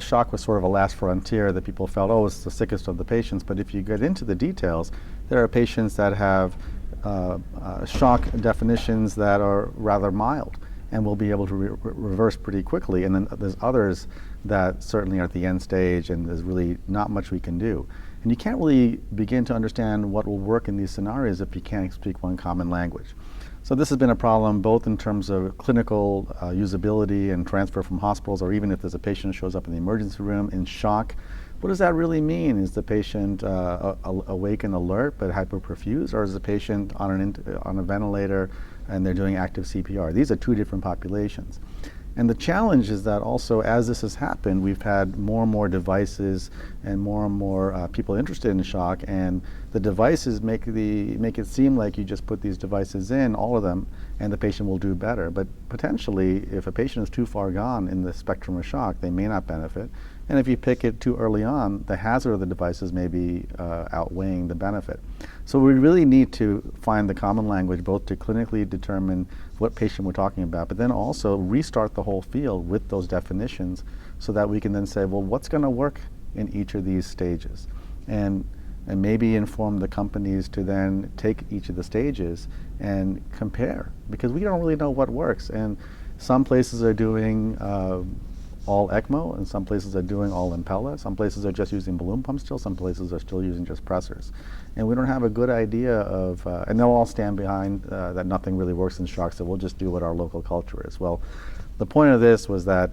Shock was sort of a last frontier that people felt, oh, it's the sickest of the patients. But if you get into the details, there are patients that have shock definitions that are rather mild and will be able to reverse pretty quickly. And then there's others that certainly are at the end stage and there's really not much we can do. And you can't really begin to understand what will work in these scenarios if you can't speak one common language. So this has been a problem both in terms of clinical usability and transfer from hospitals, or even if there's a patient who shows up in the emergency room in shock. What does that really mean? Is the patient awake and alert but hypoperfused, or is the patient on a ventilator and they're doing active CPR? These are two different populations. And the challenge is that also, as this has happened, we've had more and more devices and more people interested in shock, and the devices make it seem like you just put these devices in, all of them, and the patient will do better. But potentially, if a patient is too far gone in the spectrum of shock, they may not benefit. And if you pick it too early on, the hazard of the devices may be outweighing the benefit. So we really need to find the common language, both to clinically determine what patient we're talking about, but then also restart the whole field with those definitions so that we can then say, well, what's going to work in each of these stages? And maybe inform the companies to then take each of the stages and compare, because we don't really know what works. And some places are doing all ECMO, and some places are doing all Impella. Some places are just using balloon pumps still. Some places are still using just pressors. And we don't have a good idea of, and they'll all stand behind that nothing really works in shock, so we'll just do what our local culture is. Well, the point of this was that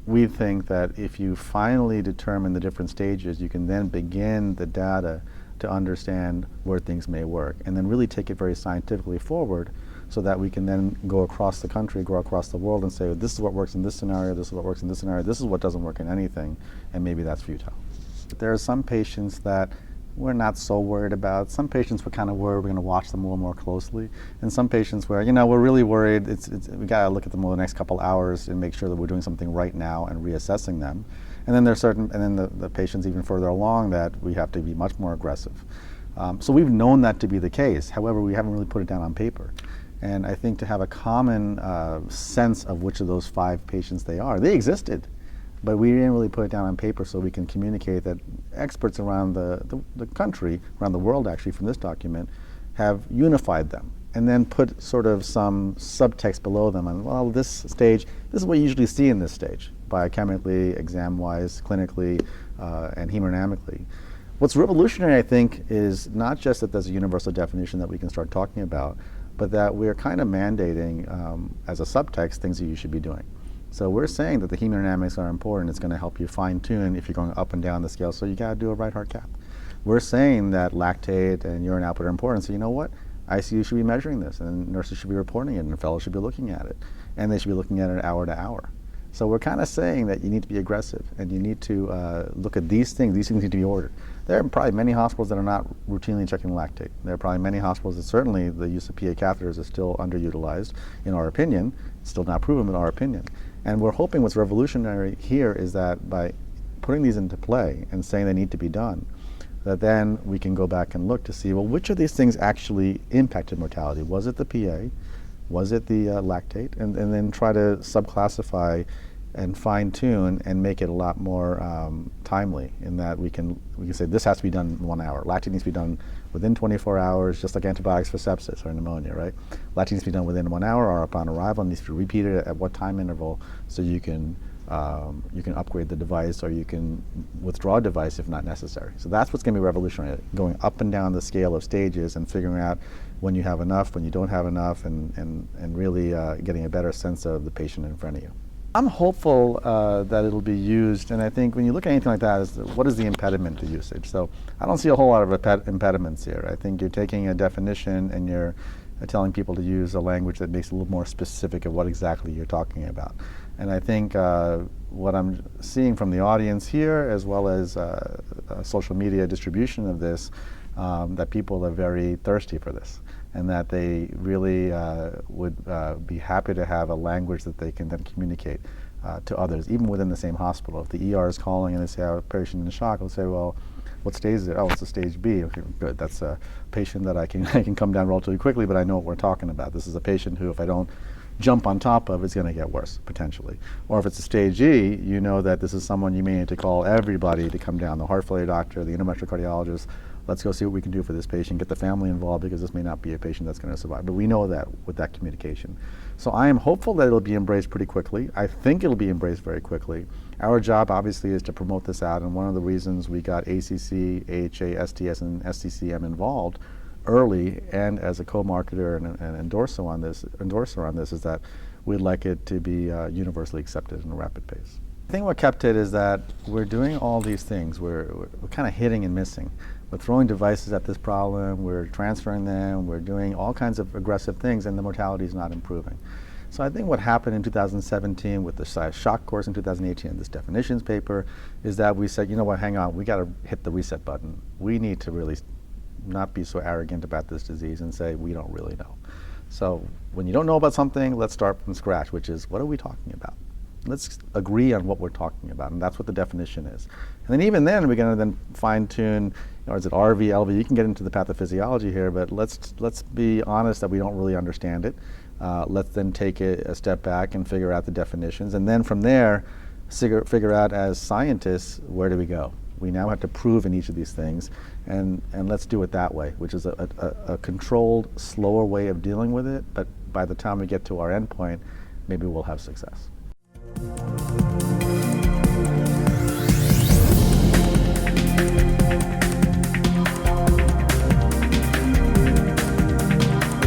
we think that if you finally determine the different stages, you can then begin the data to understand where things may work, and then really take it very scientifically forward, so that we can then go across the country, go across the world and say, this is what works in this scenario, this is what works in this scenario, this is what doesn't work in anything, and maybe that's futile. But there are some patients that we're not so worried about. Some patients we're kind of worried, we're going to watch them a little more closely. And some patients where, we're really worried, we got to look at them over the next couple hours and make sure that we're doing something right now and reassessing them. And then there's the patients even further along that we have to be much more aggressive. So we've known that to be the case. However, we haven't really put it down on paper. And I think to have a common sense of which of those 5 patients they are. They existed, but we didn't really put it down on paper so we can communicate that experts around the country, around the world actually from this document, have unified them and then put sort of some subtext below them on, well, this stage, this is what you usually see in this stage, biochemically, exam-wise, clinically, and hemodynamically. What's revolutionary, I think, is not just that there's a universal definition that we can start talking about, but that we're kind of mandating as a subtext things that you should be doing. So we're saying that the hemodynamics are important. It's going to help you fine tune if you're going up and down the scale, so you got to do a right heart cath. We're saying that lactate and urine output are important, so you know what? ICU should be measuring this, and nurses should be reporting it, and fellows should be looking at it, and they should be looking at it hour to hour. So we're kind of saying that you need to be aggressive, and you need to look at these things. These things need to be ordered. There are probably many hospitals that are not routinely checking lactate. There are probably many hospitals that certainly the use of PA catheters is still underutilized, in our opinion. It's still not proven, in our opinion. And we're hoping what's revolutionary here is that by putting these into play and saying they need to be done, that then we can go back and look to see, well, which of these things actually impacted mortality? Was it the PA? Was it the lactate? And then try to subclassify and fine-tune and make it a lot more timely, in that we can say this has to be done in 1 hour. Lactate needs to be done within 24 hours, just like antibiotics for sepsis or pneumonia, right? Lactate needs to be done within 1 hour or upon arrival, and needs to be repeated at what time interval, so you can upgrade the device, or you can withdraw a device if not necessary. So that's what's going to be revolutionary, going up and down the scale of stages and figuring out when you have enough, when you don't have enough, and really getting a better sense of the patient in front of you. I'm hopeful that it'll be used, and I think when you look at anything like that, what is the impediment to usage? So I don't see a whole lot of impediments here. I think you're taking a definition and you're telling people to use a language that makes it a little more specific of what exactly you're talking about. And I think what I'm seeing from the audience here, as well as social media distribution of this, that people are very thirsty for this, and that they really would be happy to have a language that they can then communicate to others, even within the same hospital. If the ER is calling and they say, I have a patient in shock, they'll say, well, what stage is it? Oh, it's a stage B. Okay, good. That's a patient that I can come down relatively quickly, but I know what we're talking about. This is a patient who, if I don't jump on top of, it's going to get worse, potentially. Or if it's a stage E, you know that this is someone you may need to call everybody to come down, the heart failure doctor, the interventional cardiologist. Let's go see what we can do for this patient, get the family involved, because this may not be a patient that's going to survive. But we know that with that communication. So I am hopeful that it'll be embraced pretty quickly. I think it'll be embraced very quickly. Our job, obviously, is to promote this out, and one of the reasons we got ACC, AHA, STS, and SCCM involved early and as a co-marketer and endorser on this is that we'd like it to be universally accepted in a rapid pace. I think what kept it is that we're doing all these things. We're kind of hitting and missing. We're throwing devices at this problem, we're transferring them, we're doing all kinds of aggressive things, and the mortality is not improving. So I think what happened in 2017 with the shock course in 2018 and this definitions paper is that we said, you know what, hang on, we got to hit the reset button. We need to really not be so arrogant about this disease and say we don't really know. So when you don't know about something, let's start from scratch, which is, what are we talking about? Let's agree on what we're talking about, and that's what the definition is. And then even then, we're going to then fine-tune, is it RV, LV? You can get into the pathophysiology here, but let's be honest that we don't really understand it. Let's then take it a step back and figure out the definitions, and then from there, figure out as scientists, where do we go? We now have to prove in each of these things, and let's do it that way, which is a controlled, slower way of dealing with it, but by the time we get to our endpoint, maybe we'll have success.